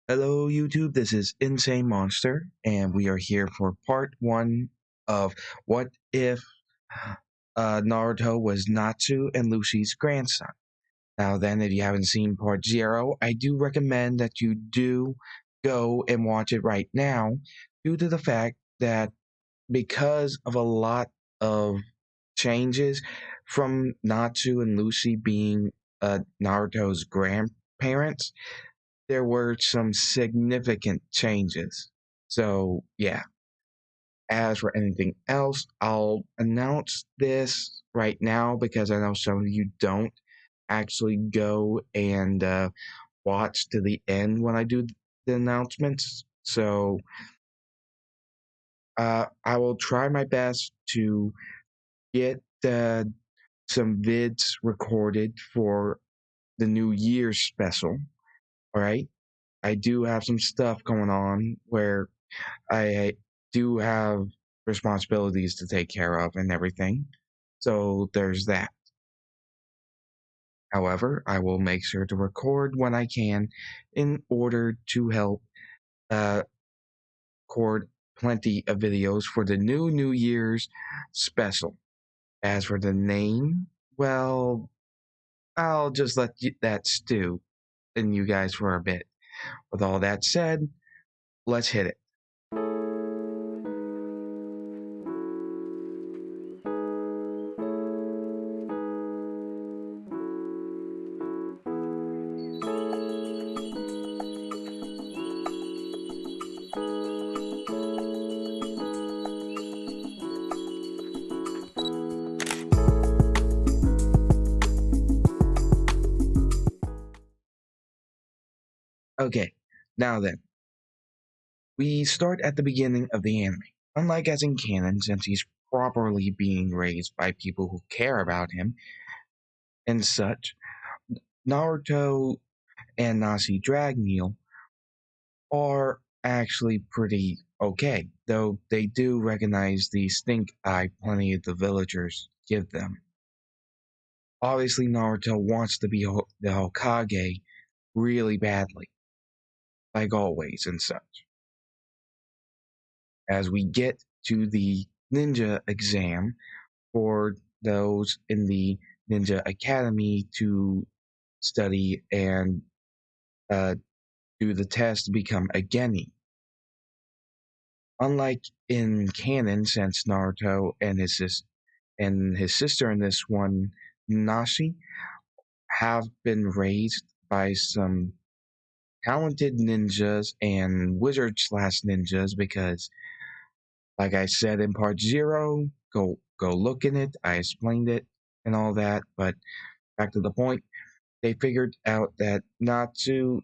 Hello, YouTube. This is Insane Monster, and we are here for part one of What If Naruto was Natsu and Lucy's grandson. Now, then, if you haven't seen part zero, I do recommend that you do go and watch it right now, due to the fact that because of a lot of changes from Natsu and Lucy being Naruto's grandparents, there were some significant changes. So, yeah, as for anything else, I'll announce this right now because I know some of you don't actually go and watch to the end when I do the announcements. So, I will try my best to get some vids recorded for the New Year's special. All right. I do have some stuff going on where I do have responsibilities to take care of and everything. So there's that. However, I will make sure to record when I can in order to help uh, record plenty of videos for the New Year's special. As for the name, well, I'll just let that stew in you guys for a bit. With all that said, let's hit it. Okay, now then, we start at the beginning of the anime. Unlike as in canon, since he's properly being raised by people who care about him and such, Naruto and Nasi Dragneel are actually pretty okay, though they do recognize the stink eye plenty of the villagers give them. Obviously, Naruto wants to be the Hokage really badly, like always and such. As we get to the ninja exam for those in the Ninja Academy to study and uh, do the test to become a Geni. Unlike in canon, since Naruto and his sister in this one, Nashi, have been raised by some talented ninjas and wizard slash ninjas because, like I said in part zero, go look in it. I explained it and all that, but back to the point, they figured out that Natsu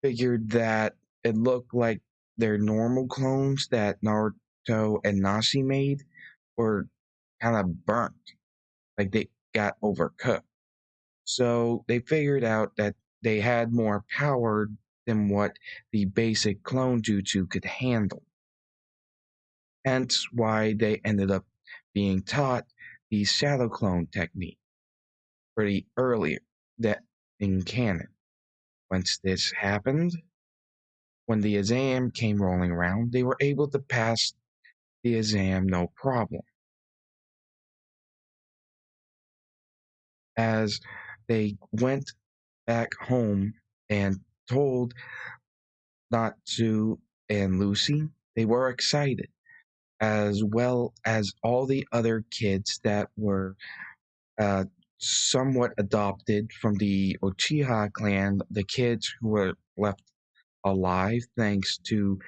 figured that it looked like their normal clones that Naruto and Nashi made were kind of burnt, like they got overcooked. So they figured out that they had more power than what the basic clone jutsu could handle. Hence why they ended up being taught the shadow clone technique pretty earlier that in canon. Once this happened, when the exam came rolling around, they were able to pass the exam no problem, as they went back home and told Natsu and Lucy they were excited, as well as all the other kids that were uh, somewhat adopted from the Uchiha clan, the kids who were left alive thanks to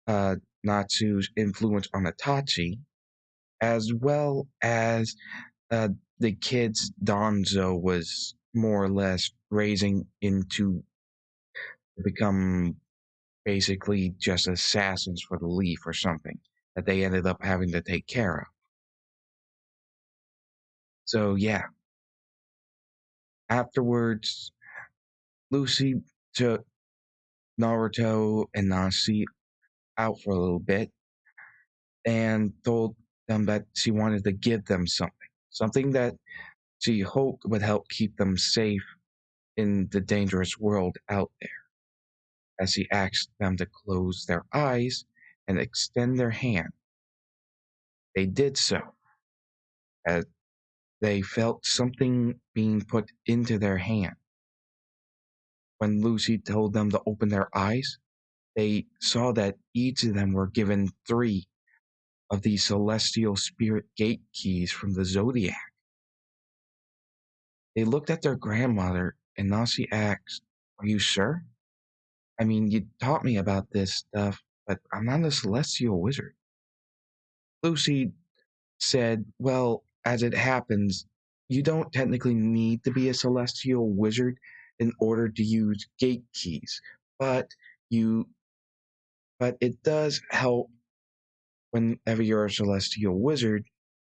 uh, Natsu's influence on Itachi, as well as uh, the kids Donzo was more or less raising into become basically just assassins for the Leaf or something that they ended up having to take care of. So yeah, afterwards, Lucy took Naruto and Nasi out for a little bit and told them that she wanted to give them something, something that she hoped would help keep them safe in the dangerous world out there, as he asked them to close their eyes and extend their hand. They did so, as they felt something being put into their hand. When Lucy told them to open their eyes, they saw that each of them were given three of the celestial spirit gate keys from the zodiac. They looked at their grandmother, and Nasi asked, "Are you sure? I mean, you taught me about this stuff, but I'm not a celestial wizard." Lucy said, "Well, as it happens, you don't technically need to be a celestial wizard in order to use gate keys, but you but it does help whenever you're a celestial wizard.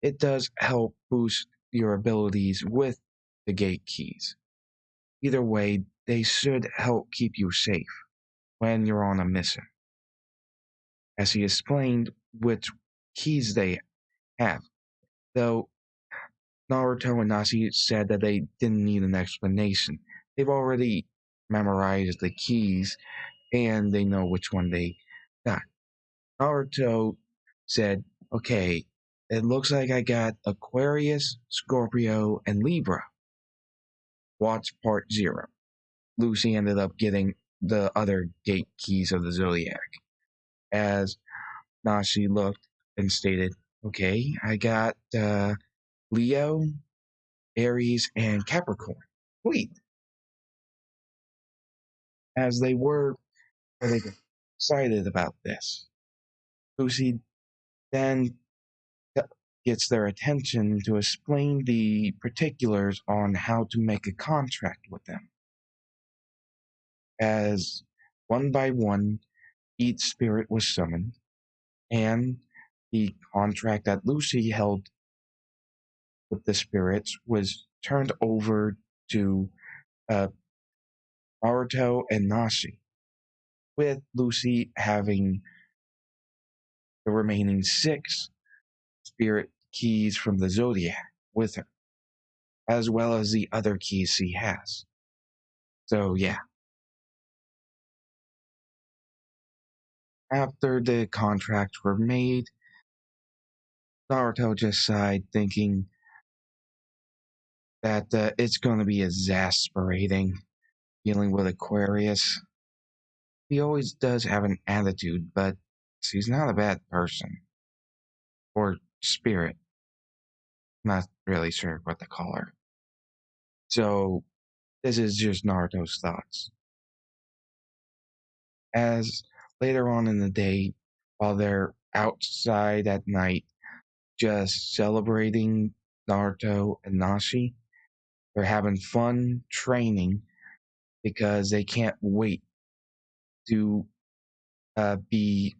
It does help boost your abilities with the gate keys. Either way, they should help keep you safe when you're on a mission." As he explained which keys they have, though Naruto and Nasi said that they didn't need an explanation. They've already memorized the keys and they know which one they got. Naruto said, "Okay, it looks like I got Aquarius, Scorpio, and Libra. Watch part 0." Lucy ended up getting the other gate keys of the zodiac. As Nashi looked and stated, "Okay, I got Leo, Aries, and Capricorn." Sweet. As they were really excited about this, Lucy then gets their attention to explain the particulars on how to make a contract with them. As one by one, each spirit was summoned, and the contract that Lucy held with the spirits was turned over to uh, Naruto and Nashi, with Lucy having the remaining 6 spirit keys from the Zodiac with her, as well as the other keys she has. So, yeah. After the contracts were made, Naruto just sighed, thinking that it's going to be exasperating dealing with Aquarius. He always does have an attitude, but he's not a bad person. Or spirit. Not really sure what to call her. So, this is just Naruto's thoughts. As later on in the day, while they're outside at night, just celebrating Naruto and Nashi, they're having fun training because they can't wait to be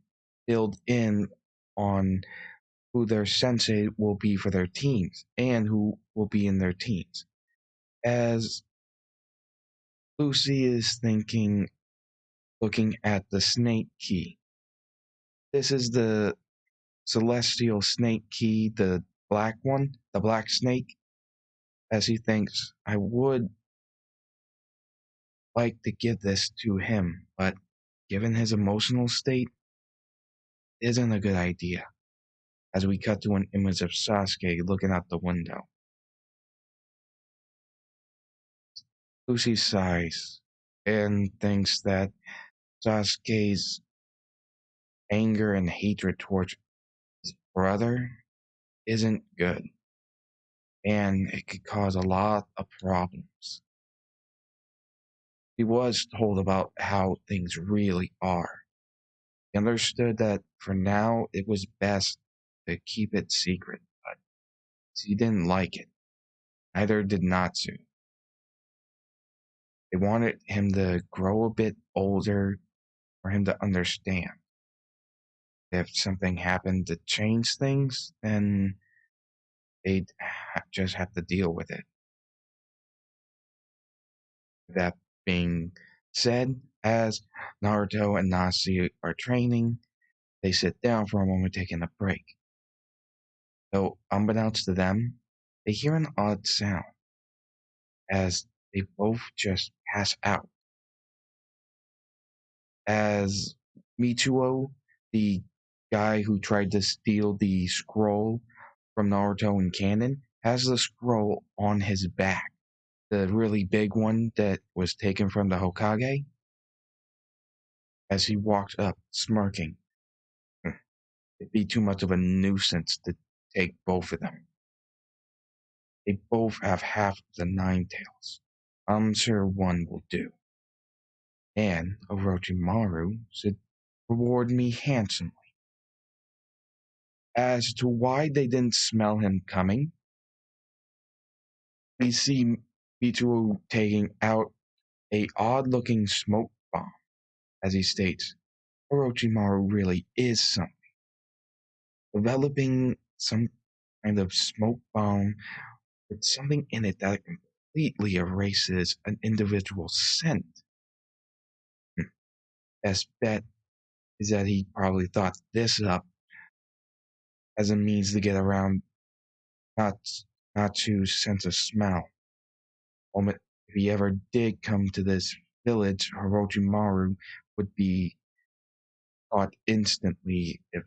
filled in on who their sensei will be for their teams and who will be in their teams. As Lucy is looking at the snake key. This is the celestial snake key, the black one, the black snake, as he thinks, "I would like to give this to him, but given his emotional state, isn't a good idea." As we cut to an image of Sasuke looking out the window. Lucy sighs and thinks that Sasuke's anger and hatred towards his brother isn't good, and it could cause a lot of problems. He was told about how things really are. He understood that for now it was best to keep it secret, but he didn't like it. Neither did Natsu. They wanted him to grow a bit older for him to understand. If something happened to change things, then they'd just have to deal with it. That being said, as Naruto and Nasi are training, they sit down for a moment, taking a break. Though, unbeknownst to them, they hear an odd sound as they both just pass out. As Mitsuo, the guy who tried to steal the scroll from Naruto and canon, has the scroll on his back. The really big one that was taken from the Hokage. As he walks up, smirking, it'd be too much of a nuisance to take both of them. They both have half the nine tails. I'm sure one will do. And Orochimaru should reward me handsomely. As to why they didn't smell him coming, we see Mitsuo taking out a odd-looking smoke bomb, as he states, Orochimaru really is something. Developing some kind of smoke bomb with something in it that completely erases an individual's scent. Best bet is that he probably thought this up as a means to get around not Natsu's sense of smell. If he ever did come to this village, Orochimaru would be caught instantly if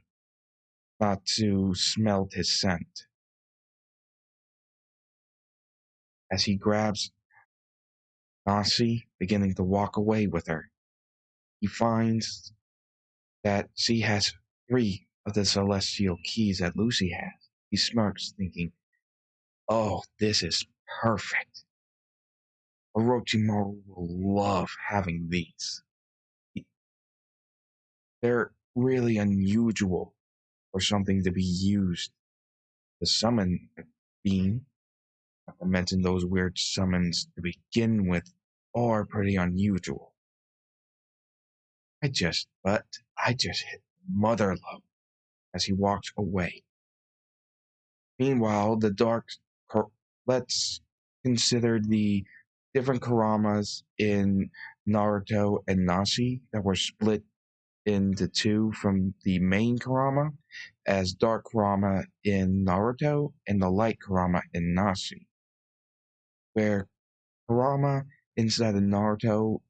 Natsu smelled his scent. As he grabs Nasi, beginning to walk away with her, he finds that she has three of the celestial keys that Lucy has. He smirks, thinking, oh, this is perfect. Orochimaru will love having these. They're really unusual for something to be used to summon a being. I mentioned those weird summons to begin with are pretty unusual. I just hit mother love as he walks away. Meanwhile, let's consider the different Karamas in Naruto and Nashi that were split into two from the main Kurama as Dark Kurama in Naruto and the Light Kurama in Nashi. Where Kurama inside of Naruto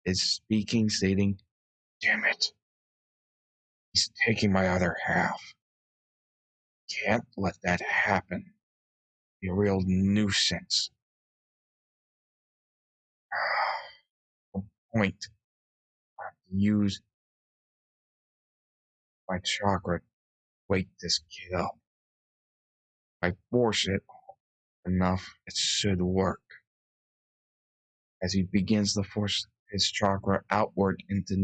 is speaking, stating, damn it, he's taking my other half. Can't let that happen. Be a real nuisance. The point, I have to use my chakra to wake this kid up. If I force it enough, it should work. As he begins to force his chakra outward into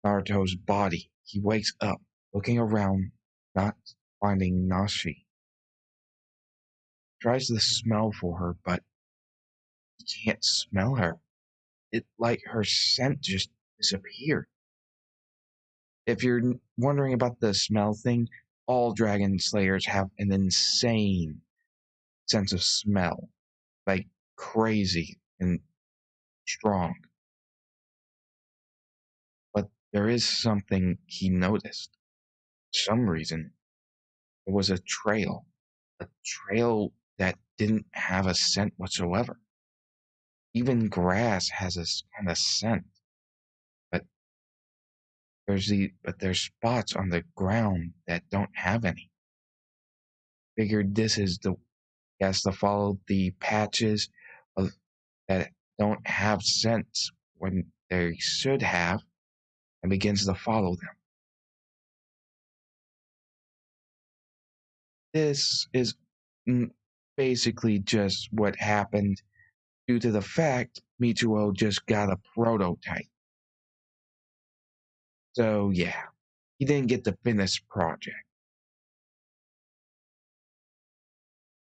Naruto's body, he wakes up, looking around, not finding Nashi. Tries to smell for her, but he can't smell her. It like her scent just disappeared. If you're wondering about the smell thing, all dragon slayers have an insane sense of smell, like crazy and strong. But there is something he noticed. For some reason, it was a trail that didn't have a scent whatsoever. Even grass has a kind of scent, but there's spots on the ground that don't have any. Figured this is the he has to follow the patches of that don't have scents when they should have, and begins to follow them. This is basically just what happened due to the fact Michuo just got a prototype. So yeah, he didn't get to finish project.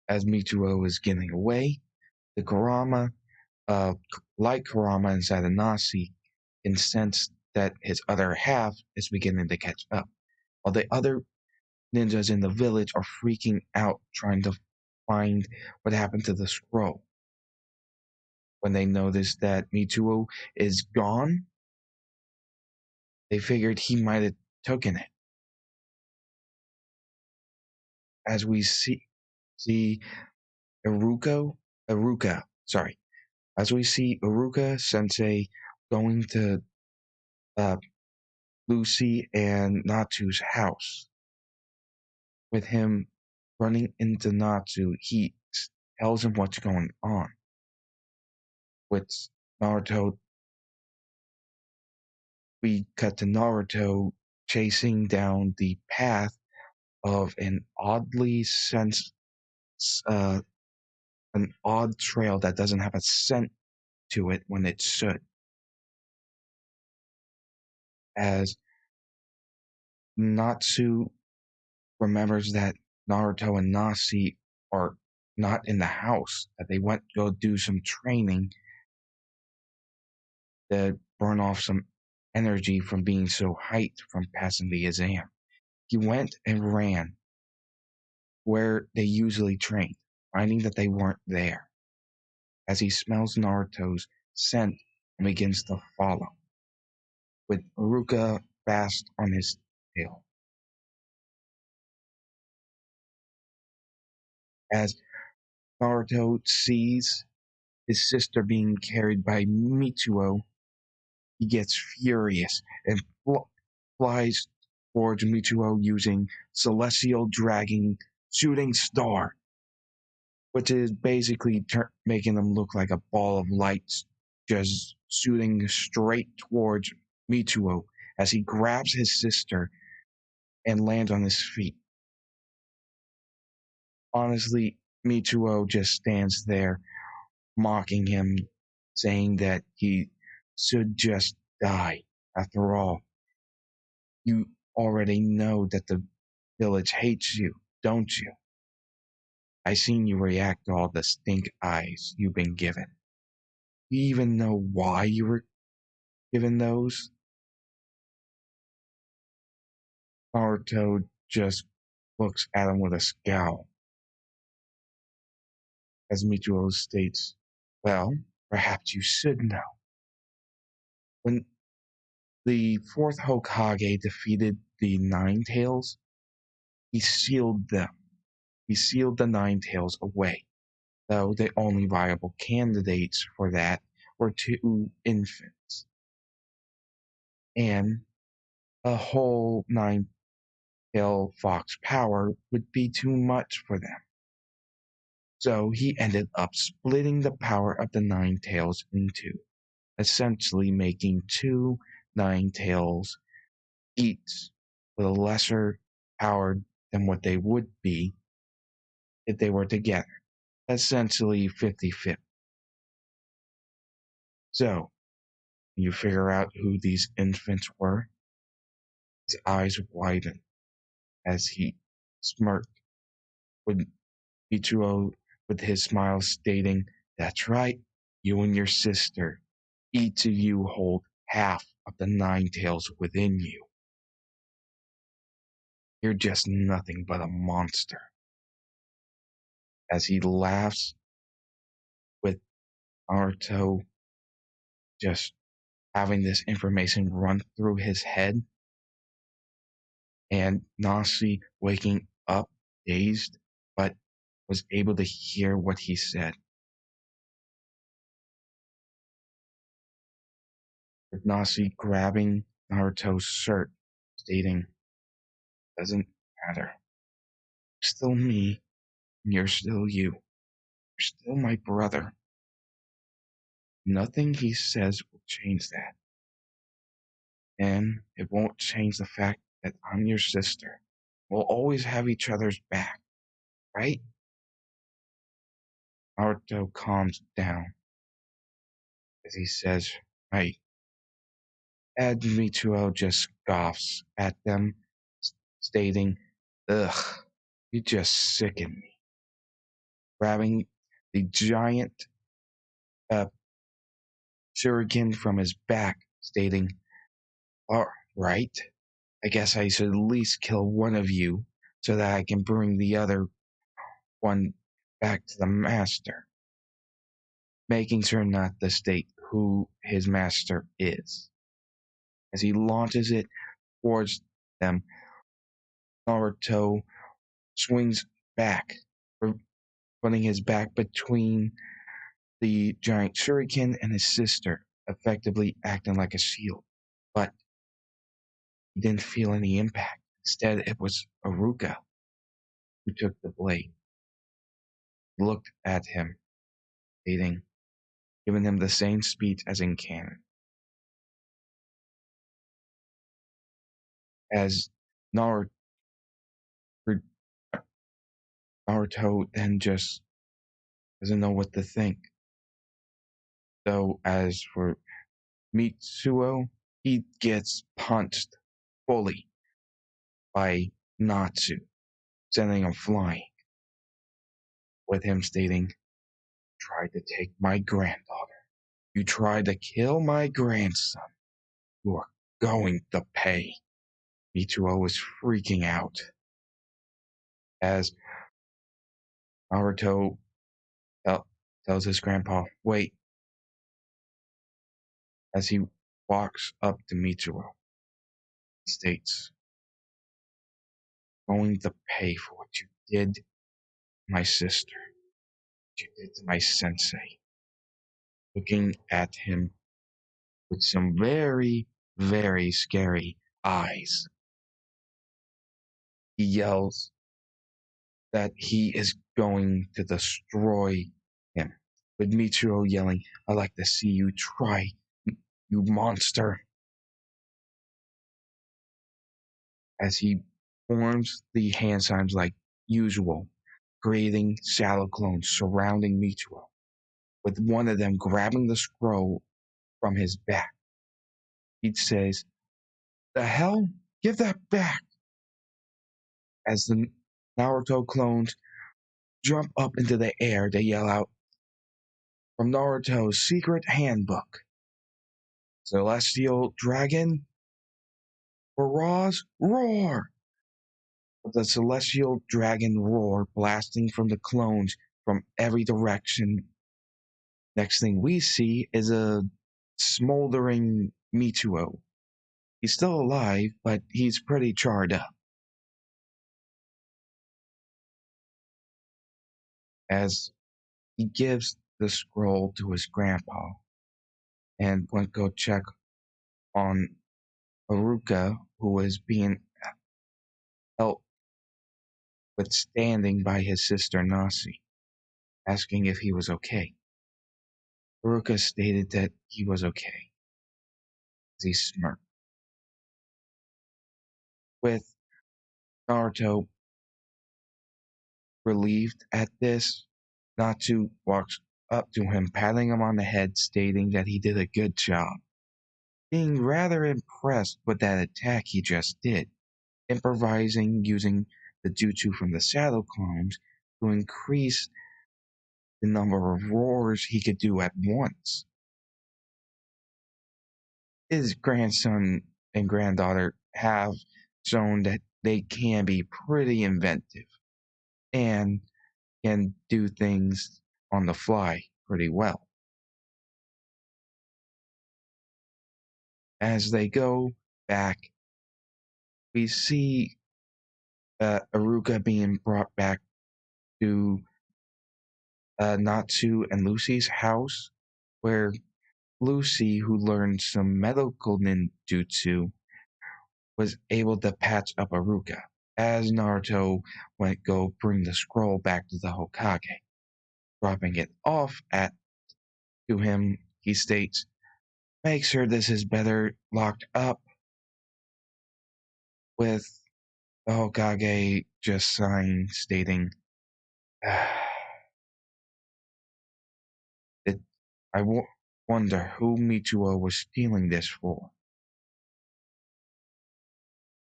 As Michuo is getting away, the Kurama, like Kurama and Sadanasi, can sense that his other half is beginning to catch up, while the other ninjas in the village are freaking out trying to find what happened to the scroll. When they notice that Mitsuo is gone, they figured he might have taken it. As we see Iruka, sorry, as we see Uruka Sensei going to uh, Lucy and Natsu's house. With him running into Natsu, he tells him what's going on. With Naruto, we cut to Naruto chasing down the path of uh, an odd trail that doesn't have a scent to it when it should. As Natsu remembers that Naruto and Nasi are not in the house, that they went to go do some training to burn off some energy from being so hyped from passing the exam. He went and ran where they usually trained, finding that they weren't there, as he smells Naruto's scent and begins to follow, with Uruka fast on his tail. As Naruto sees his sister being carried by Mitsuo, he gets furious and flies towards Mitsuo using Celestial Dragon Shooting Star, which is basically making them look like a ball of lights just shooting straight towards Mitsuo as he grabs his sister and lands on his feet. Honestly, Mitsuo just stands there mocking him, saying that he should just die. After all, you already know that the village hates you, don't you? I seen you react to all the stink eyes you've been given. You even know why you were given those? Naruto just looks at him with a scowl, as Mitsuo states, well, perhaps you should know. When the fourth Hokage defeated the Nine Tails, he sealed them. He sealed the Nine Tails away, though the only viable candidates for that were two infants. And a whole nine-tail fox power would be too much for them. So he ended up splitting the power of the Nine Tails in two, essentially making two Nine Tails each with a lesser power than what they would be if they were together, essentially 50-50. So, you figure out who these infants were? His eyes widened as he smirked, with Ichiro with his smile stating, that's right, you and your sister, each of you hold half of the Nine Tails within you. You're just nothing but a monster. As he laughs, with Naruto just having this information run through his head, and Nasi waking up dazed, but was able to hear what he said. With Nasi grabbing Naruto's shirt, stating, doesn't matter. You're still me, and you're still you. You're still my brother. Nothing he says will change that. And it won't change the fact that I'm your sister. We'll always have each other's back, right? Naruto calms down as he says, right. And Michuo just scoffs at them, stating, ugh, you just sicken me. Grabbing the giant uh, shuriken from his back, stating, all right, I guess I should at least kill one of you so that I can bring the other one back to the master, making sure not to state who his master is. As he launches it towards them, Naruto swings back, putting his back between the giant shuriken and his sister, effectively acting like a shield. But he didn't feel any impact. Instead, it was Aruka who took the blade, looked at him, stating, giving him the same speech as in canon. As Naruto, Naruto then just doesn't know what to think. So as for Mitsuo, he gets punched fully by Natsu, sending him flying, with him stating, "Tried to take my granddaughter. You tried to kill my grandson. You are going to pay." Mitsuo is freaking out as Naruto tells his grandpa, "Wait," as he walks up to Mitsuo. He states, "Going to pay for what you did to my sister, what you did to my sensei." Looking at him with some very, very scary eyes. He yells that he is going to destroy him, with Michiro yelling, "I'd like to see you try, you monster," as he forms the hand signs like usual, creating shadow clones surrounding Michiro, with one of them grabbing the scroll from his back. He says, "The hell? Give that back!" As the Naruto clones jump up into the air, they yell out from Naruto's secret handbook, "Celestial Dragon, Barrage, roar!" With the celestial dragon roar blasting from the clones from every direction. Next thing we see is a smoldering Michuo. He's still alive, but he's pretty charred up. As he gives the scroll to his grandpa and went go check on Aruka, who is being held with standing by his sister Nasi, asking if he was okay. Aruka stated that he was okay, as he smirked. With Naruto relieved at this, Natsu walks up to him, patting him on the head, stating that he did a good job, being rather impressed with that attack he just did, improvising using the jutsu from the Shadow Clones to increase the number of roars he could do at once. His grandson and granddaughter have shown that they can be pretty inventive and can do things on the fly pretty well. As they go back, we see Aruka being brought back to Natsu and Lucy's house, where Lucy, who learned some medical ninjutsu, was able to patch up Aruka. As Naruto went go bring the scroll back to the Hokage, dropping it off to him, he states, "Make sure this is better locked up," with the Hokage just sighing, stating, it, wonder who Michuo was stealing this for."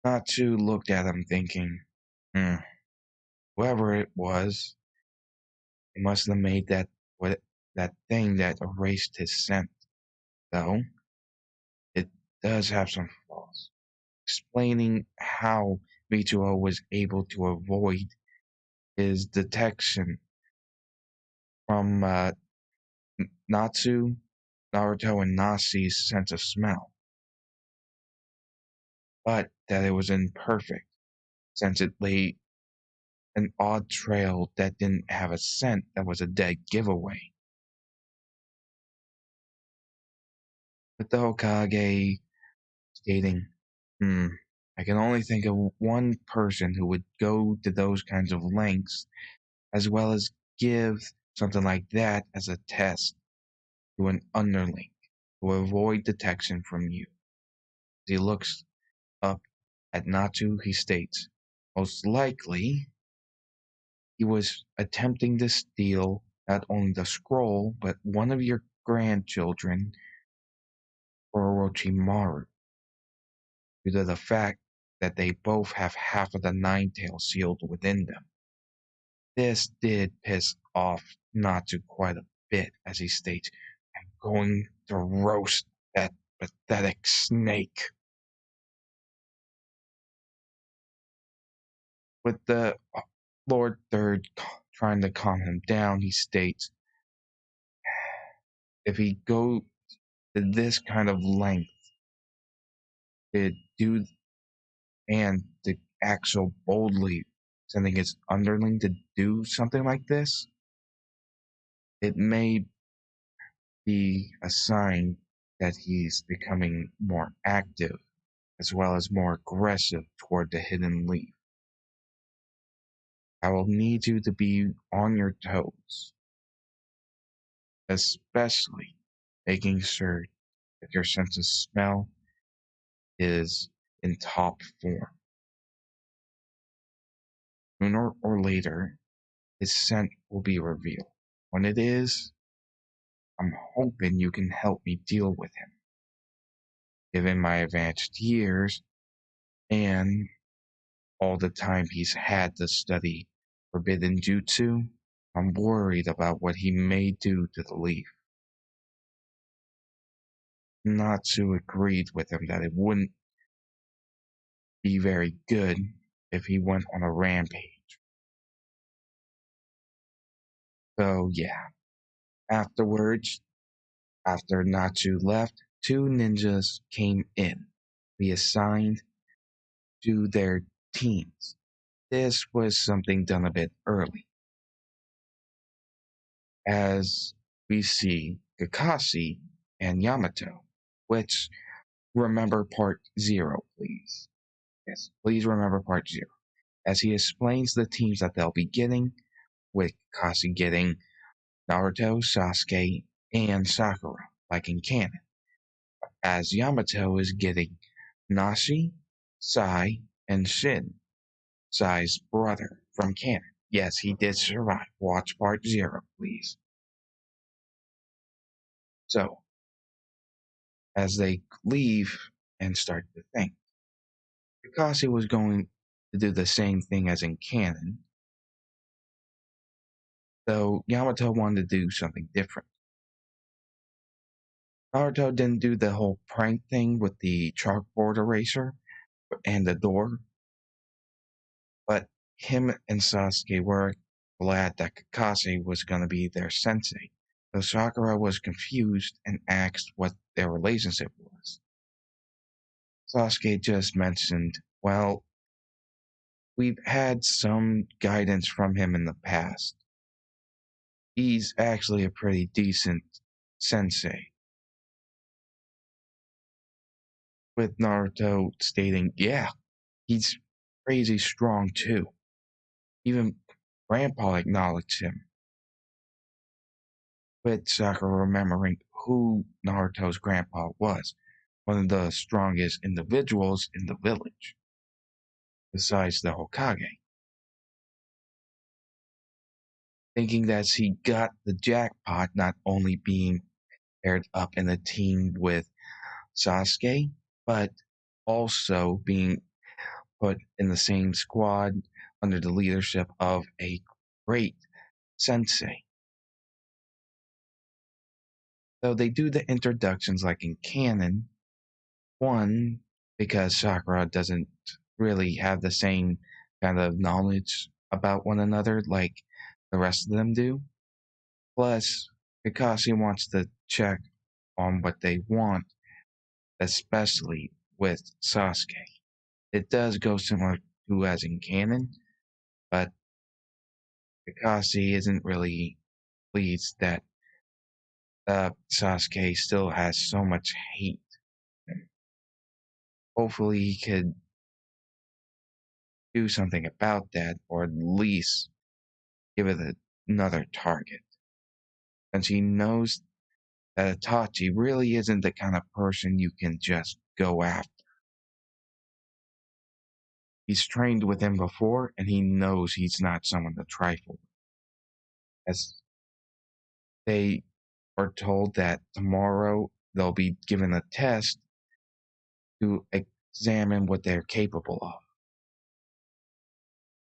Natsu looked at him thinking, whoever it was, he must have made that thing that erased his scent. Though, it does have some flaws. Explaining how Michuo was able to avoid his detection from Natsu, Naruto, and Nasi's sense of smell, but that it was imperfect since it laid an odd trail that didn't have a scent that was a dead giveaway. with the Hokage stating, hmm, I can only think of one person who would go to those kinds of lengths, as well as give something like that as a test to an underling to avoid detection from you. As he looks up at Natsu, he states, most likely he was attempting to steal not only the scroll, but one of your grandchildren, Orochimaru, due to the fact that they both have half of the Nine Tails sealed within them. This did piss off Natsu quite a bit, as he states, I'm going to roast that pathetic snake. With the Lord Third trying to calm him down, he states, if he go to this kind of length to do and to act so boldly, sending his underling to do something like this, it may be a sign that he's becoming more active as well as more aggressive toward the hidden leaf. I will need you to be on your toes, especially making sure that your sense of smell is in top form. Sooner or later, his scent will be revealed. When it is, I'm hoping you can help me deal with him. Given my advanced years and all the time he's had to study forbidden jutsu, I'm worried about what he may do to the leaf. Natsu agreed with him that it wouldn't be very good if he went on a rampage. So yeah, afterwards, after Natsu left, two ninjas came in, reassigned to their teams. This was something done a bit early, as we see Kakashi and Yamato, which remember part 0, please. Yes, please remember part 0. As he explains the teams that they'll be getting, with Kakashi getting Naruto, Sasuke, and Sakura, like in canon, as Yamato is getting Nashi, Sai, and Shin, Sai's brother, from canon. Yes, he did survive. Watch part 0, please. So, as they leave and start to think, Kakashi was going to do the same thing as in canon, though Yamato wanted to do something different. Naruto didn't do the whole prank thing with the chalkboard eraser and the door, but him and Sasuke were glad that Kakashi was going to be their sensei. So Sakura was confused and asked what their relationship was. Sasuke just mentioned, well, we've had some guidance from him in the past. He's actually a pretty decent sensei. With Naruto stating, yeah, he's crazy strong too. Even Grandpa acknowledged him. With Sakura remembering who Naruto's grandpa was, one of the strongest individuals in the village, besides the Hokage. Thinking that he got the jackpot not only being paired up in a team with Sasuke, but also being put in the same squad under the leadership of a great sensei. So they do the introductions like in canon. One, because Sakura doesn't really have the same kind of knowledge about one another like the rest of them do. Plus, Kakashi wants to check on what they want, especially with Sasuke. It does go similar to as in canon, but Kakashi isn't really pleased that Sasuke still has so much hate. Hopefully, he could do something about that, or at least give it another target. Since he knows that Itachi really isn't the kind of person you can just go after. He's trained with him before, and he knows he's not someone to trifle with. As they are told that tomorrow they'll be given a test to examine what they're capable of.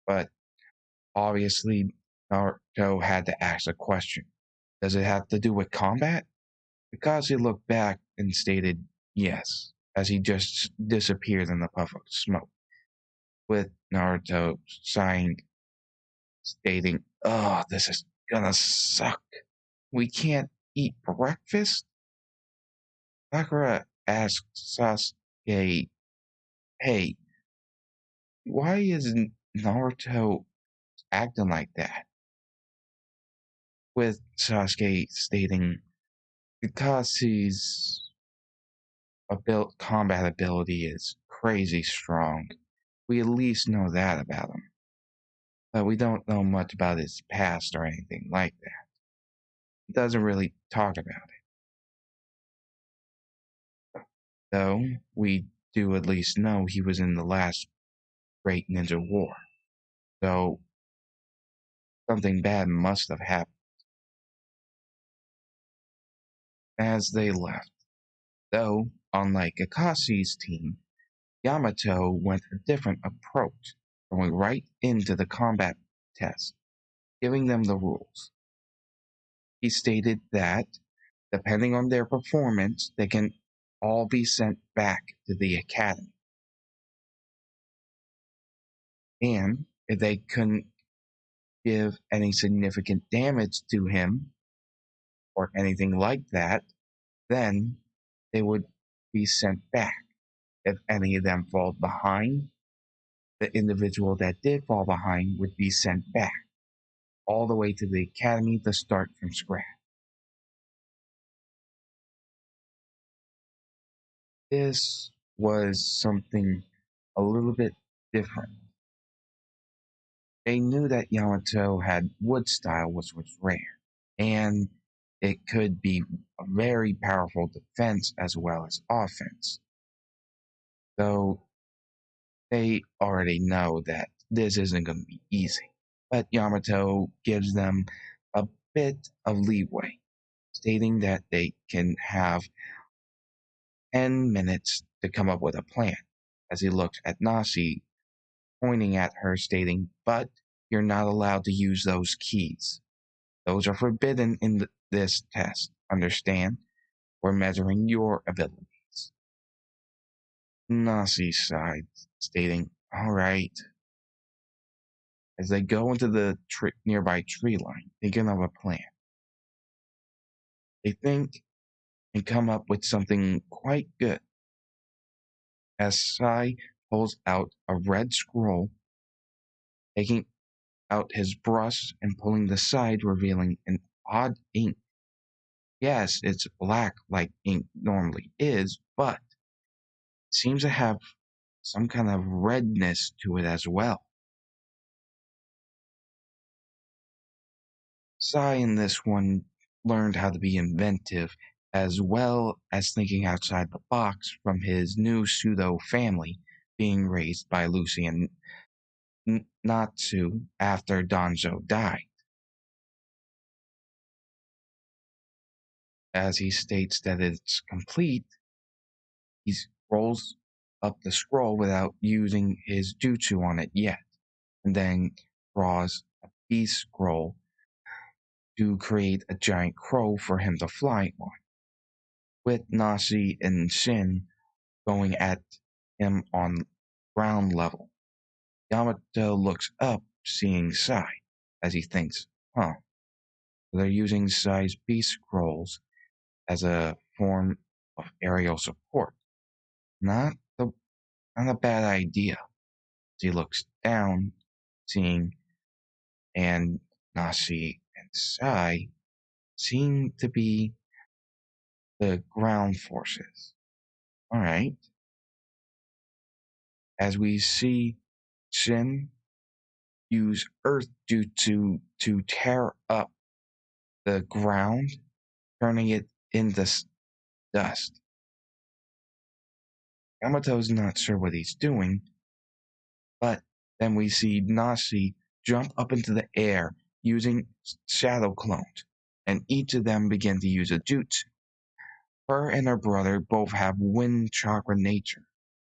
But obviously, Naruto had to ask a question. Does it have to do with combat? Kakashi looked back and stated yes, as he just disappeared in a puff of smoke, with Naruto sighing, stating, "Oh, this is gonna suck. We can't eat breakfast?" Sakura asked Sasuke, "Hey, why isn't Naruto acting like that?" With Sasuke stating, "Kakashi's combat ability is crazy strong. We at least know that about him. But we don't know much about his past or anything like that. He doesn't really talk about it. Though we do at least know he was in the last Great Ninja War. So something bad must have happened." As they left, though, unlike Akashi's team, Yamato went a different approach, going right into the combat test, giving them the rules. He stated that, depending on their performance, they can all be sent back to the academy. And if they couldn't give any significant damage to him or anything like that, then they would be sent back. If any of them fall behind, the individual that did fall behind would be sent back all the way to the academy to start from scratch. This was something a little bit different. They knew that Yamato had wood style, which was rare, and it could be a very powerful defense as well as offense. So they already know that this isn't going to be easy. But Yamato gives them a bit of leeway, stating that they can have 10 minutes to come up with a plan, as he looked at Nasi, pointing at her, stating, "But you're not allowed to use those keys. Those are forbidden in this test. Understand? We're measuring your abilities." Nasi sighed, stating, "All right." As they go into the nearby tree line, thinking of a plan, they think and come up with something quite good. As Sai pulls out a red scroll, taking out his brush and pulling the side, revealing an odd ink. Yes, it's black like ink normally is, but it seems to have some kind of redness to it as well. Sai in this one learned how to be inventive as well as thinking outside the box from his new pseudo family being raised by Lucy and Natsu after Danzo died. As he states that it's complete, he rolls up the scroll without using his jutsu on it yet, and then draws a peace scroll to create a giant crow for him to fly on, with Nasi and Shin going at him on ground level. Yamato looks up, seeing Sai, as he thinks, huh, they're using Sai's beast scrolls as a form of aerial support. Not the not a bad idea. As he looks down, seeing and Nasi and Sai seem to be the ground forces. All right. As we see Shin use earth to tear up the ground, turning it into dust. Yamato's not sure what he's doing, but then we see Nasi jump up into the air using shadow clones, and each of them begin to use a jutsu. Her and her brother both have wind chakra nature.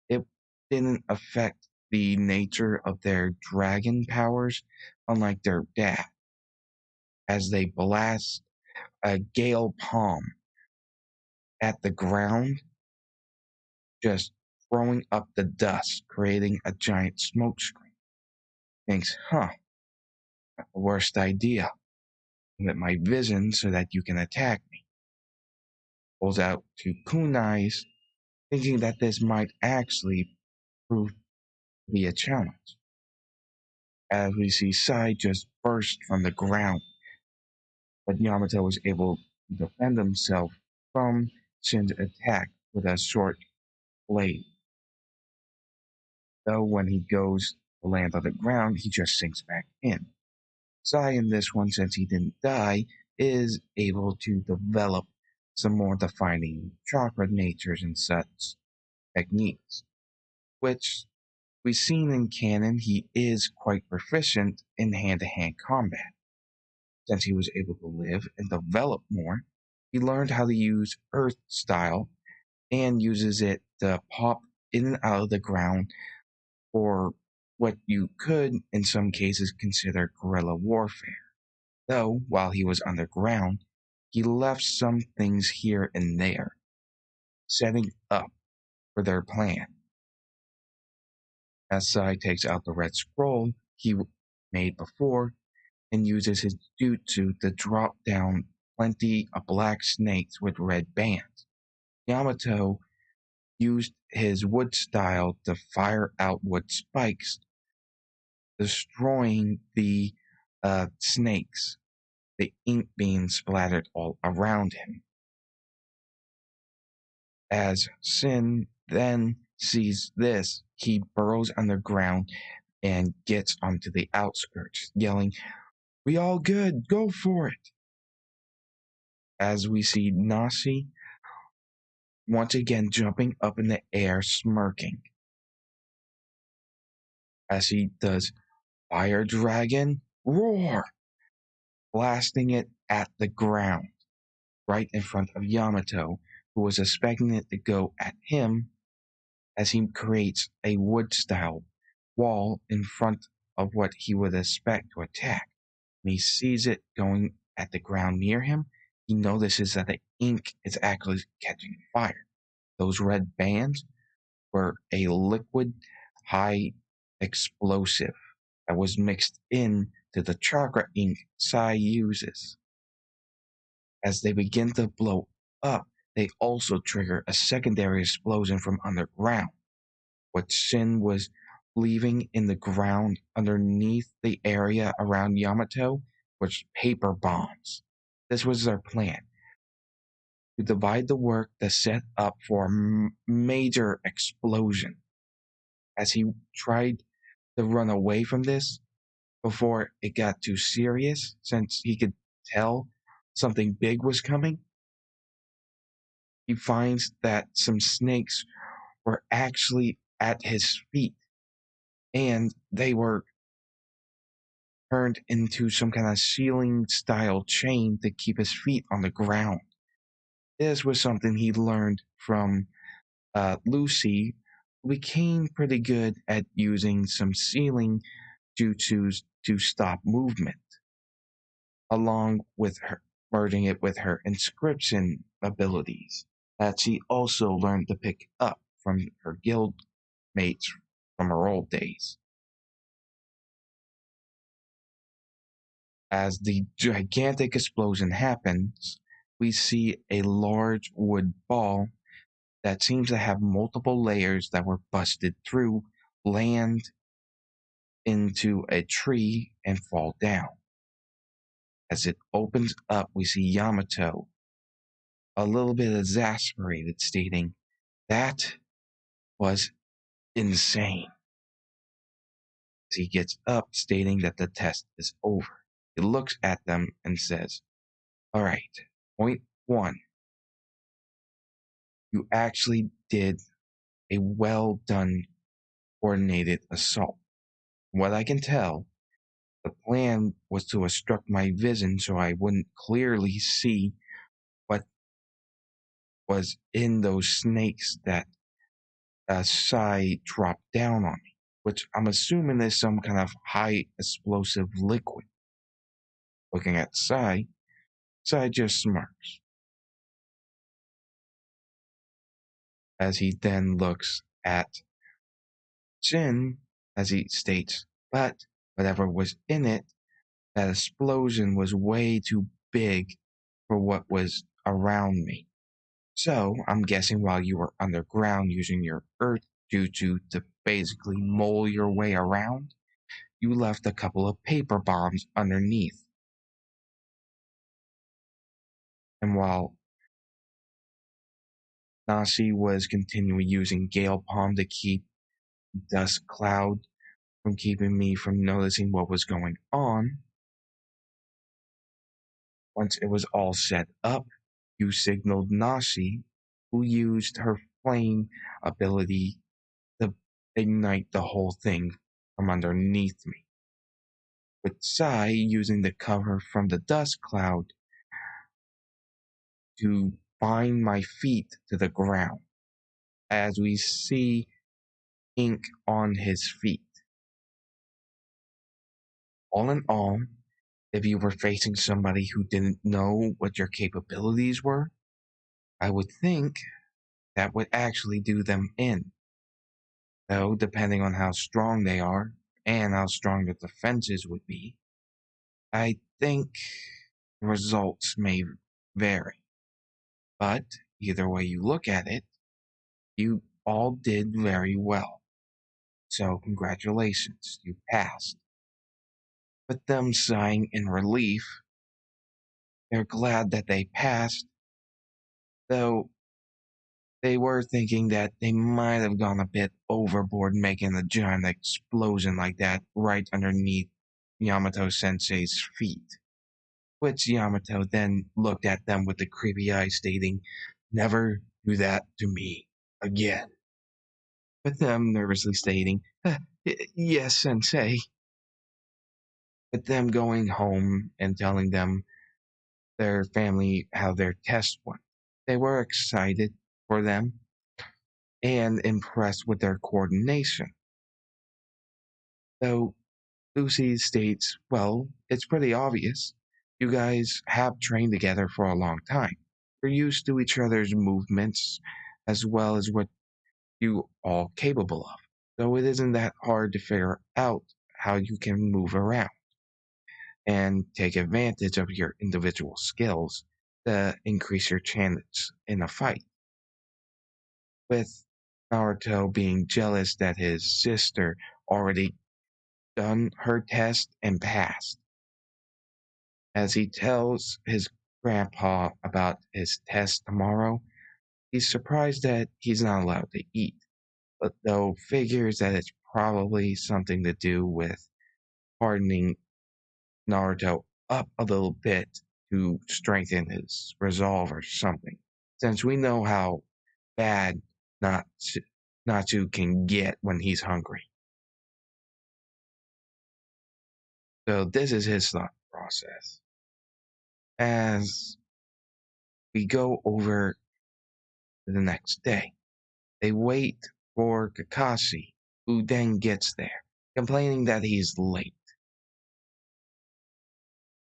It didn't affect the nature of their dragon powers, unlike their dad, as they blast a gale palm at the ground, just throwing up the dust, creating a giant smoke screen. Thinks, huh, not the worst idea. Limit my vision so that you can attack me. Pulls out two kunais, thinking that this might actually prove to be a challenge. As we see Sai just burst from the ground, but Yamato was able to defend himself from Shin's attack with a short blade. Though when he goes to land on the ground, he just sinks back in. Sai in this one, since he didn't die, is able to develop some more defining chakra natures and such techniques, which we've seen in canon he is quite proficient in hand-to-hand combat. Since he was able to live and develop more, he learned how to use earth style and uses it to pop in and out of the ground for what you could, in some cases, consider guerrilla warfare. Though, while he was underground, he left some things here and there, setting up for their plan. As Sai takes out the red scroll he made before and uses his jutsu to drop down plenty of black snakes with red bands. Yamato used his wood style to fire out wood spikes, destroying the snakes, the ink being splattered all around him. As Sin then sees this, he burrows underground and gets onto the outskirts, yelling, "We all good, go for it!" As we see Nasi once again jumping up in the air, smirking. As he does Fire Dragon, roar! Blasting it at the ground, right in front of Yamato, who was expecting it to go at him, as he creates a wood-style wall in front of what he would expect to attack. When he sees it going at the ground near him, he notices that the ink is actually catching fire. Those red bands were a liquid high explosive that was mixed in to the chakra ink Sai uses. As they begin to blow up, they also trigger a secondary explosion from underground. What Shin was leaving in the ground underneath the area around Yamato was paper bombs. This was their plan, to divide the work to set up for a major explosion. As he tried to run away from this before it got too serious, since he could tell something big was coming, he finds that some snakes were actually at his feet, and they were turned into some kind of ceiling style chain to keep his feet on the ground. This was something he learned from Lucy, who became pretty good at using some ceiling jutsus to stop movement, along with her merging it with her inscription abilities that she also learned to pick up from her guild mates from her old days. As the gigantic explosion happens, we see a large wood ball that seems to have multiple layers that were busted through, land into a tree, and fall down. As it opens up, we see Yamato a little bit exasperated, stating, "That was insane." As he gets up, stating that the test is over. He looks at them and says, "All right, point one, you actually did a well done coordinated assault. From what I can tell, the plan was to obstruct my vision so I wouldn't clearly see what was in those snakes that Sai dropped down on me, which I'm assuming is some kind of high explosive liquid." Looking at Sai, Sai just smirks as he then looks at Jin as he states, "But whatever was in it, that explosion was way too big for what was around me. So I'm guessing while you were underground using your earth jutsu to basically mole your way around, you left a couple of paper bombs underneath. And while Nasi was continuing using Gale Palm to keep dust cloud from keeping me from noticing what was going on, once it was all set up, you signaled Nasi, who used her flame ability to ignite the whole thing from underneath me, with Sai using the cover from the dust cloud to bind my feet to the ground, as we see ink on his feet. All in all, if you were facing somebody who didn't know what your capabilities were, I would think that would actually do them in. Though, depending on how strong they are and how strong the defenses would be, I think the results may vary. But either way you look at it, you all did very well. So, congratulations, you passed." With them sighing in relief, they're glad that they passed, though they were thinking that they might have gone a bit overboard making a giant explosion like that right underneath Yamato Sensei's feet. Which Yamato then looked at them with a creepy eye, stating, "Never do that to me again." With them nervously stating, "Yes, Sensei." With them going home and telling them their family how their test went. They were excited for them and impressed with their coordination. Though Lucy states, "Well, it's pretty obvious. You guys have trained together for a long time. You're used to each other's movements as well as what you all capable of. So it isn't that hard to figure out how you can move around and take advantage of your individual skills to increase your chance in a fight." With Naruto being jealous that his sister already done her test and passed. As he tells his grandpa about his test tomorrow, he's surprised that he's not allowed to eat, but though figures that it's probably something to do with hardening Naruto up a little bit to strengthen his resolve or something. Since we know how bad Natsu can get when he's hungry. So this is his thought process. As we go over to the next day, they wait for Kakashi, who then gets there, complaining that he's late.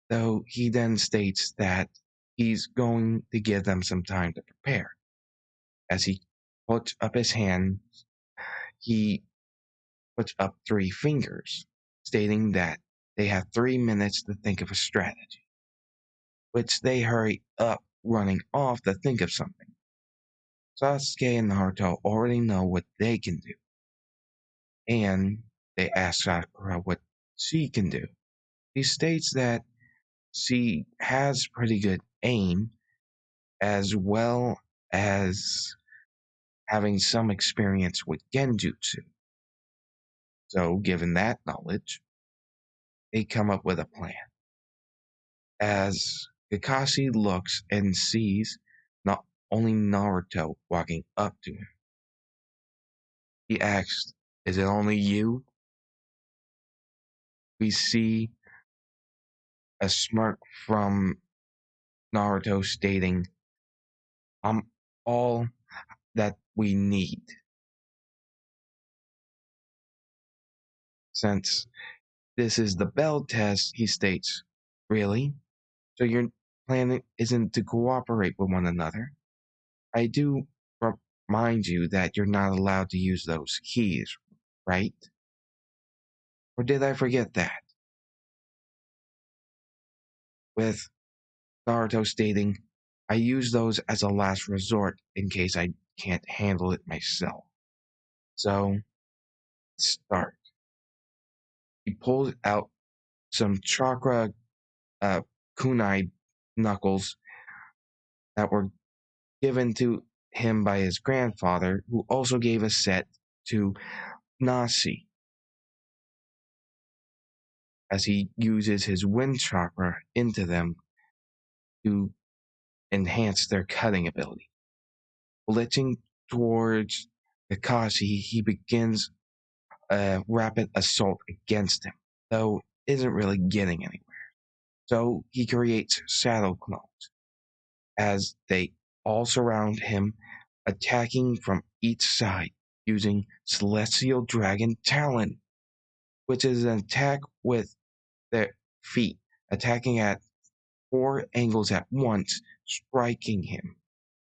Though he then states that he's going to give them some time to prepare. As he puts up his hand, he puts up 3 fingers, stating that they have 3 minutes to think of a strategy, which they hurry up running off to think of something. Sasuke and Naruto already know what they can do, and they ask Sakura what she can do. She states that she has pretty good aim, as well as having some experience with genjutsu. So, given that knowledge, they come up with a plan. As Kakashi looks and sees not only Naruto walking up to him, he asks, "Is it only you?" We see a smirk from Naruto stating, "I'm all that we need." Since this is the bell test, he states, "Really? So your plan isn't to cooperate with one another? I do remind you that you're not allowed to use those keys, right? Or did I forget that?" With Naruto stating, "I use those as a last resort in case I can't handle it myself. So, start." He pulls out some chakra uh, kunai knuckles that were given to him by his grandfather, who also gave a set to Nasi, as he uses his wind chakra into them to enhance their cutting ability. Glitching towards Kakashi, he begins a rapid assault against him, though isn't really getting anywhere. So he creates shadow clones as they all surround him, attacking from each side using Celestial Dragon Talon, which is an attack with their feet, attacking at four angles at once, striking him,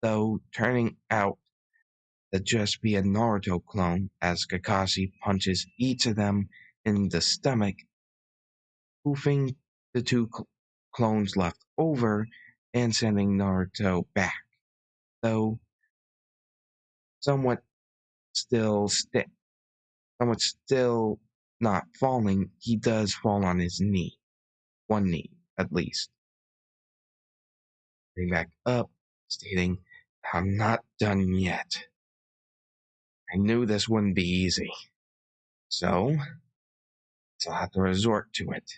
though turning out to just be a Naruto clone as Kakashi punches each of them in the stomach, poofing the two clones left over and sending Naruto back, though somewhat still somewhat still not falling. He does fall on his knee, one knee at least, getting back up, stating, "I'm not done yet. I knew this wouldn't be easy, so I'll have to resort to it."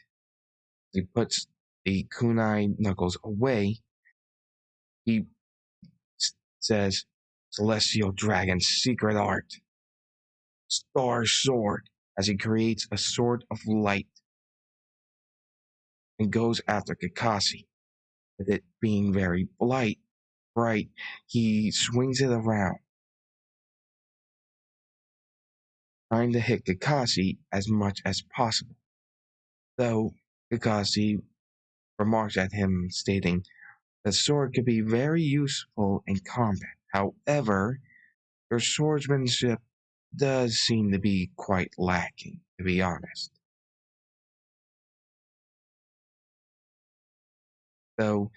He puts the kunai knuckles away. He says, "Celestial Dragon's secret art, Star Sword," as he creates a sword of light and goes after Kakashi. With it being very bright, he swings it around, trying to hit Kakashi as much as possible. Though Kakashi remarks at him, stating, "The sword could be very useful in combat. However, your swordsmanship does seem to be quite lacking, to be honest." Though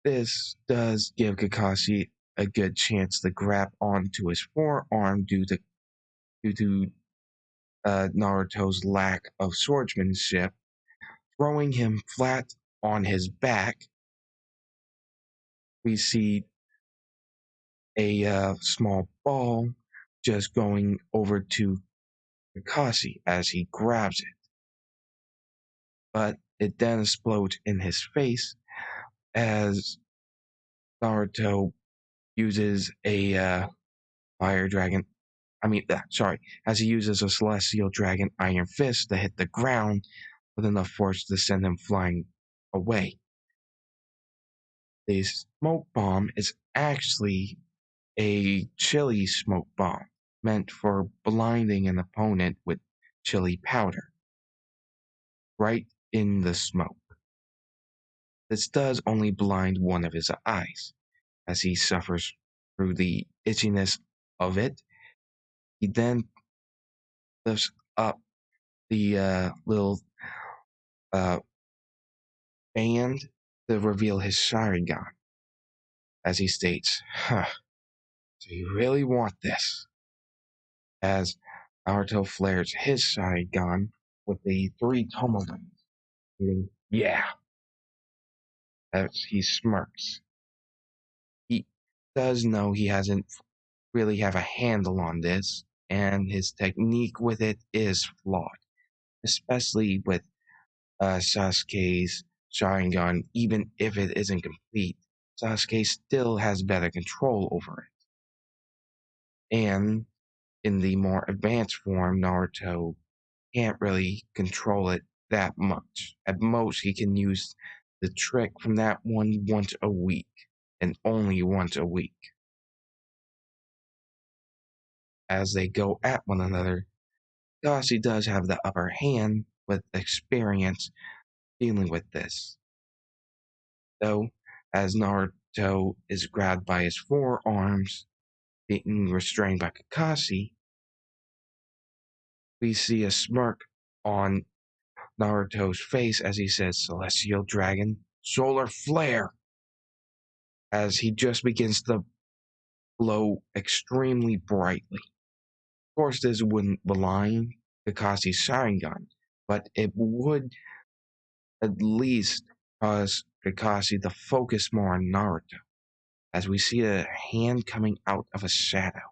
this does give Kakashi a good chance to grab onto his forearm due to Naruto's lack of swordsmanship, throwing him flat on his back. We see a small ball just going over to Kakashi as he grabs it, but it then explodes in his face as Naruto uses a fire dragon. As he uses a celestial dragon iron fist to hit the ground with enough force to send him flying away. The smoke bomb is actually a chili smoke bomb meant for blinding an opponent with chili powder right in the smoke. This does only blind one of his eyes as he suffers through the itchiness of it. He then lifts up the little uh, band to reveal his Sharingan as he states, "Huh, so you really want this?" As Naruto flares his Sharingan with the three tomodanis, meaning, "Yeah," as he smirks. does know he hasn't really have a handle on this, and his technique with it is flawed, especially with Sasuke's Sharingan. Even if it isn't complete, Sasuke still has better control over it. And in the more advanced form, Naruto can't really control it that much. At most, he can use the trick from that one once a week, and only once a week. As they go at one another, Kakashi does have the upper hand with experience dealing with this. Though, as Naruto is grabbed by his forearms, being restrained by Kakashi, we see a smirk on Naruto's face as he says, Celestial Dragon, Solar Flare, as he just begins to glow extremely brightly. Of course, this wouldn't belie Kakashi's Sharingan, but it would at least cause Kakashi to focus more on Naruto, as we see a hand coming out of a shadow,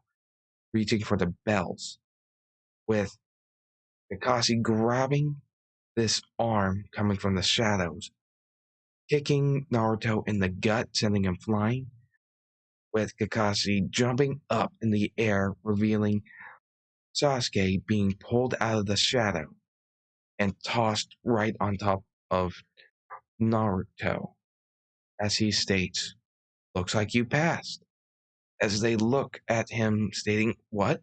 reaching for the bells, with Kakashi grabbing this arm coming from the shadows, kicking Naruto in the gut, sending him flying, with Kakashi jumping up in the air, revealing Sasuke being pulled out of the shadow and tossed right on top of Naruto, as he states, looks like you passed. As they look at him, stating, what?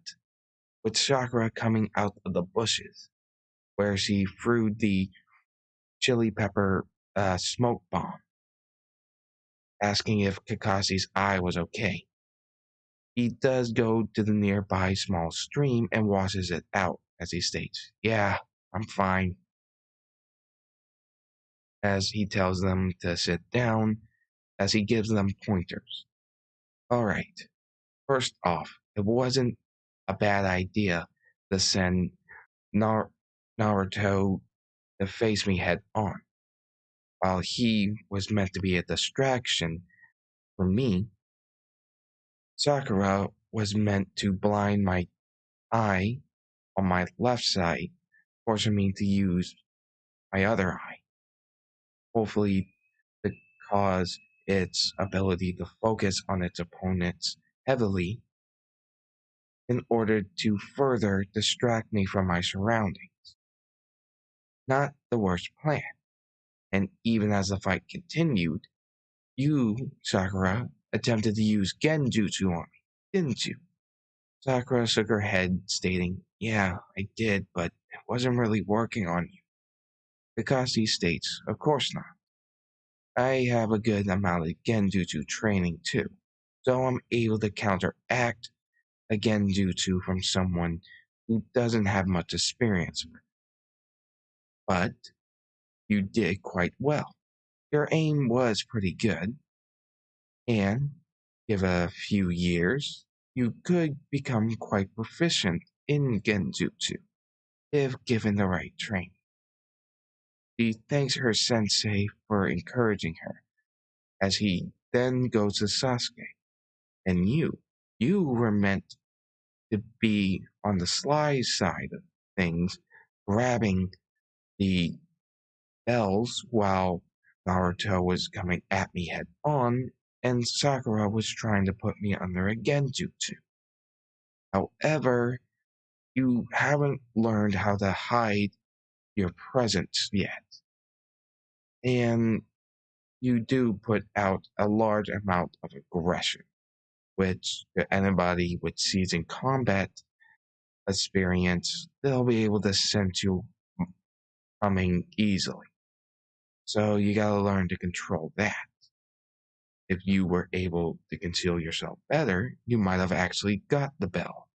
With Sakura coming out of the bushes, where she threw the chili pepper smoke bomb, asking if Kakashi's eye was okay. He does go to the nearby small stream and washes it out, as he states, yeah, I'm fine. As he tells them to sit down, as he gives them pointers. All right, first off, it wasn't a bad idea to send Naruto to face me head on. While he was meant to be a distraction for me, Sakura was meant to blind my eye on my left side, forcing me to use my other eye. Hopefully, to cause its ability to focus on its opponents heavily in order to further distract me from my surroundings. Not the worst plan. And even as the fight continued, you, Sakura, attempted to use Genjutsu on me, didn't you? Sakura shook her head, stating, yeah, I did, but it wasn't really working on you. Kakashi states, of course not. I have a good amount of Genjutsu training too, so I'm able to counteract a Genjutsu from someone who doesn't have much experience with it. But you did quite well. Your aim was pretty good, and give a few years, you could become quite proficient in Genjutsu if given the right training. She thanks her sensei for encouraging her, as he then goes to Sasuke. And you were meant to be on the sly side of things, grabbing the bells while Naruto was coming at me head on, and Sakura was trying to put me under a Genjutsu. However, you haven't learned how to hide your presence yet. And you do put out a large amount of aggression, which anybody with seasoned combat experience, they'll be able to sense you coming easily. So you gotta learn to control that. If you were able to conceal yourself better, you might have actually got the bell.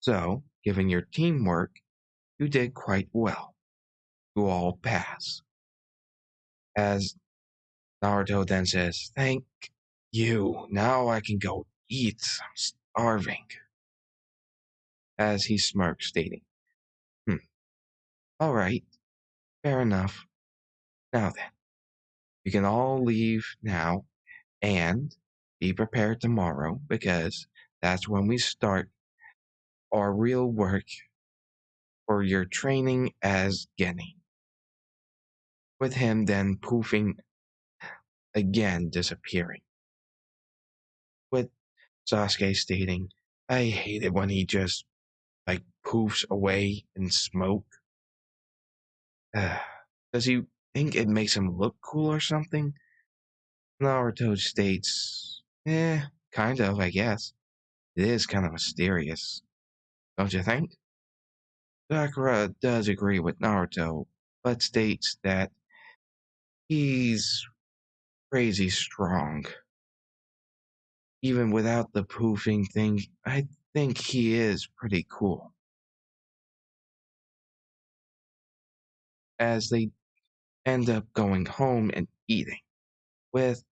So, given your teamwork, you did quite well. You all pass. As Naruto then says, thank you. Now I can go eat. I'm starving. As he smirks, stating, all right, fair enough. Now then, We can all leave now and be prepared tomorrow because that's when we start our real work for your training as Genny. With him then poofing again disappearing. With Sasuke stating, I hate it when he just like poofs away in smoke. Does he think it makes him look cool or something? Naruto states, kind of, I guess. It is kind of mysterious, don't you think? Sakura does agree with Naruto, but states that he's crazy strong. Even without the poofing thing, I think he is pretty cool. As they end up going home and eating, with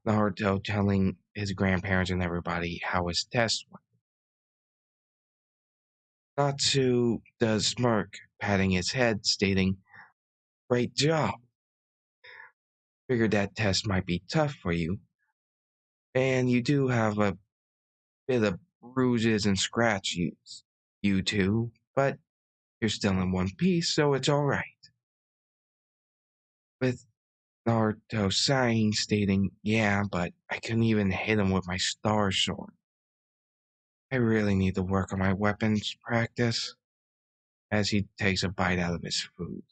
Naruto telling his grandparents and everybody how his test went. Natsu does smirk, patting his head, stating, Great job. Figured that test might be tough for you, and you do have a bit of bruises and scratches, you two, but you're still in one piece, so it's alright. With Naruto sighing, stating, Yeah, but I couldn't even hit him with my star sword. I really need to work on my weapons practice, as he takes a bite out of his food.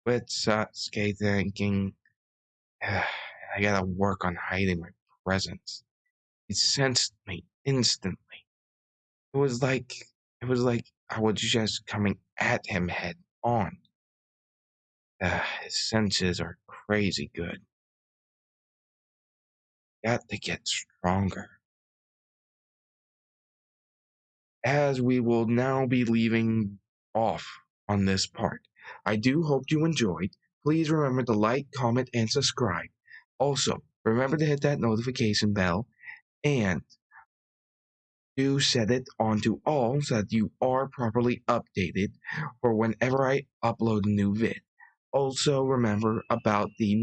With Sasuke thinking, I gotta work on hiding my presence. He sensed me instantly. It was like I was just coming at him head on. His senses are crazy good. Got to get stronger. As we will now be leaving off on this part, I do hope you enjoyed. Please remember to like, comment, and subscribe. Also, remember to hit that notification bell and do set it onto all so that you are properly updated for whenever I upload a new vid. Also, remember about the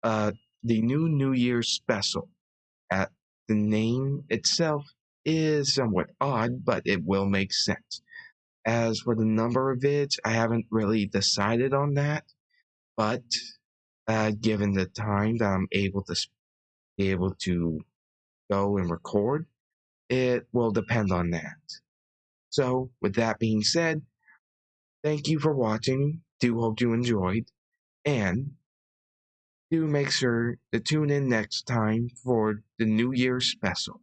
uh, New Year's special. At the name itself is somewhat odd, but it will make sense. As for the number of vids, I haven't really decided on that, but given the time that I'm be able to go and record, it will depend on that. So, with that being said, thank you for watching. Do hope you enjoyed, and do make sure to tune in next time for the New Year's special.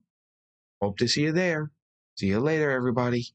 Hope to see you there. See you later, everybody.